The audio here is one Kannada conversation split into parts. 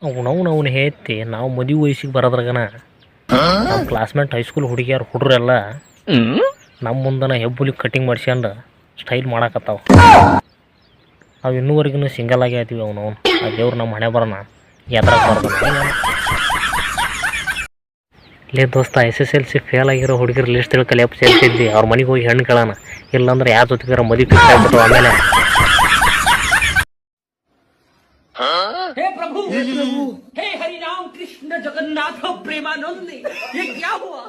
ಅವ್ನು ಹೇಳ್ತಿ ನಾವು ಮದುವೆ ವಯಸ್ಸಿಗೆ ಬರೋದ್ರಾಗನ ನಮ್ಮ ಕ್ಲಾಸ್ಮೇಟ್ ಹೈಸ್ಕೂಲ್ ಹುಡುಗರೆಲ್ಲ ನಮ್ಮ ಮುಂದನ ಹೆಬ್ಬುಲಿ ಕಟಿಂಗ್ ಮಾಡ್ಸ್ಕೊಂಡು ಸ್ಟೈಲ್ ಮಾಡಾಕತ್ತಾವ. ಅವು ಇನ್ನೂವರೆಗೂ ಸಿಂಗಲ್ ಆಗಿ ಆಯ್ತೀವಿ. ಅವನು ಆ ದೇವ್ರು ನಮ್ಮ ಹಣೆ ಬರೋಣ ಎದ್ರಾಗ ಬರ್ತಾನೆ. ಲೇ ದೋಸ್ತ, SSLC ಫೇಲ್ ಆಗಿರೋ ಹುಡುಗಿರು ಲಿಸ್ಟ್ ತಿಳ್ಕಲಿ ಅಪ್ಪ ಸೇರ್ತಿದ್ದಿ. ಅವ್ರ ಮನೆಗೆ ಹೋಗಿ ಹೆಣ್ಣು ಕೇಳೋಣ, ಇಲ್ಲಾಂದ್ರೆ ಯಾರ ಜೊತೆಗಾರ ಮದುವೆ ಫಿಕ್ಸ್ ಆಗ್ಬಿಟ್ಟು ಆಮೇಲೆ. हे प्रभु हे हरि राम कृष्ण जगन्नाथ प्रेमानंद ये क्या हुआ?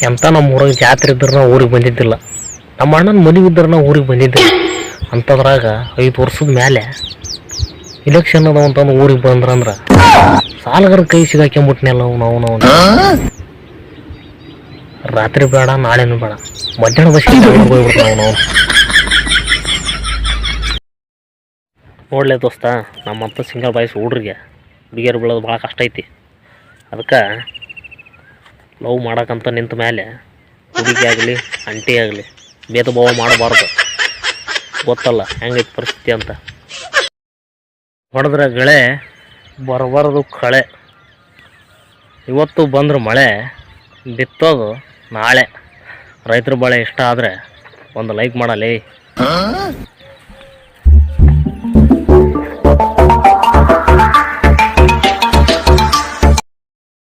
ಎಂತ ನಮ್ಮ ಊರಾಗ ಜಾತ್ರೆ ಇದ್ರೆ ನಾವು ಊರಿಗೆ ಬಂದಿದ್ದಿಲ್ಲ. ನಮ್ಮ ಅಣ್ಣನ ಮದುವೆ ಇದ್ರೆ ನಾವು ಊರಿಗೆ ಬಂದಿದ್ದಿಲ್ಲ. ಅಂಥದ್ರಾಗ 5 ವರ್ಷದ ಮೇಲೆ ಇಲೆಕ್ಷನ್ ಅದಾವ ಅಂತಂದು ಊರಿಗೆ ಬಂದ್ರಂದ್ರೆ ಸಾಲಗಾರ ಕೈ ಸಿಗಾಕ್ಯಂಬಿಟ್ನೆಲ್ಲ ನಾವು ರಾತ್ರಿ ಬೇಡ ನಾಳೆನೂ ಬೇಡ, ಮಧ್ಯಾಹ್ನ ಬಸ್ಸಿಗೆ ಹೋಗ್ಬಿಡ್ತು ನಾವು. ನೋಡ್ಲೇ ದೋಸ್ತ, ನಮ್ಮಂಥ ಸಿಂಗಲ್ ಬಾಯ್ಸ್ ಹುಡುಗಿಯರು ಬೀಳೋದು ಭಾಳ ಕಷ್ಟ ಐತಿ. ಅದಕ್ಕೆ ಲವ್ ಮಾಡೋಕ್ಕಂತ ನಿಂತ ಮೇಲೆ ಹುಡುಗಿ ಆಗಲಿ ಅಂಟಿ ಆಗಲಿ ಭೇದ ಭಾವ ಮಾಡಬಾರ್ದು. ಗೊತ್ತಲ್ಲ ಹೆಂಗೈತಿ ಪರಿಸ್ಥಿತಿ ಅಂತ. ಹೊಡೆದ್ರೆ ಗಳೆ ಬರಬಾರ್ದು ಕಳೆ. ಇವತ್ತು ಬಂದ್ರೆ ಮಳೆ, ಬಿತ್ತೋದು ನಾಳೆ. ರೈತರ ಬಾಳೆ ಇಷ್ಟ ಆದರೆ ಒಂದು ಲೈಕ್ ಮಾಡಲಿ.